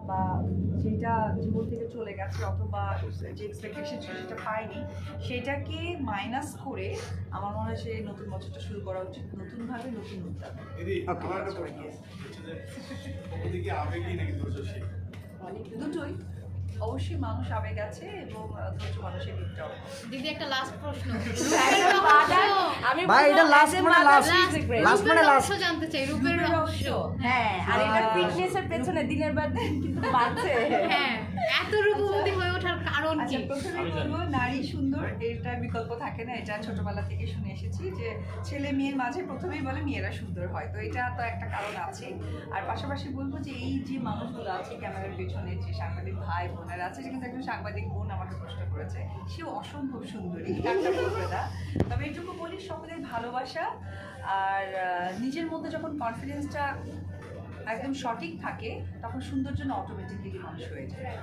বা যেটা জীবন থেকে চলে গেছে অথবা যে এক্সপেকটেশন সেটা পাইনি, সেটাকে মাইনাস করে আমার মনে হয় সেই নতুন বছরটা শুরু করা উচিত নতুনভাবে, নতুন উদ্যোগে। দুটোই, অবশ্যই মানুষ আবেগ আছে এবং ধৈর্য মানুষের দিকটাও। দিদি একটা লাস্ট প্রশ্ন ভাই এটা লাস্ট মানে লাস্ট জানতে চাই রূপের রহস্য। হ্যাঁ, আর এটা ফিটনেসের পেছনে দিনের বাদ দিন কিন্তু বাড়ছে। হ্যাঁ, এত রূপবতী হয়ে ওঠার কারণ কি? আচ্ছা, প্রথমে বলবো নারী সুন্দর, এটা বিকল্প থাকে না। এটা ছোটবেলা থেকে শুনে এসেছি যে ছেলে মেয়ের মাঝে প্রথমেই বলে মেয়েরা সুন্দর হয়, তো এটা তো একটা কারণ আছে। আর পাশাপাশি বলবো যে এই যে মানুষগুলো আছে ক্যামেরার পেছনে, যে সাংবাদিক ভাই বোনেরা আছে, যে কিন্তু একজন সাংবাদিক বোন আমাকে প্রশ্ন করেছে, সেও অসম্ভব সুন্দরী, একটা বলবে না। তবে এইটুকু বলি সকলের ভালোবাসা আর নিজের মধ্যে যখন কনফিডেন্সটা একদম সঠিক থাকে তখন সৌন্দর্য অটোমেটিক্যালি মানুষ হয়ে যায়।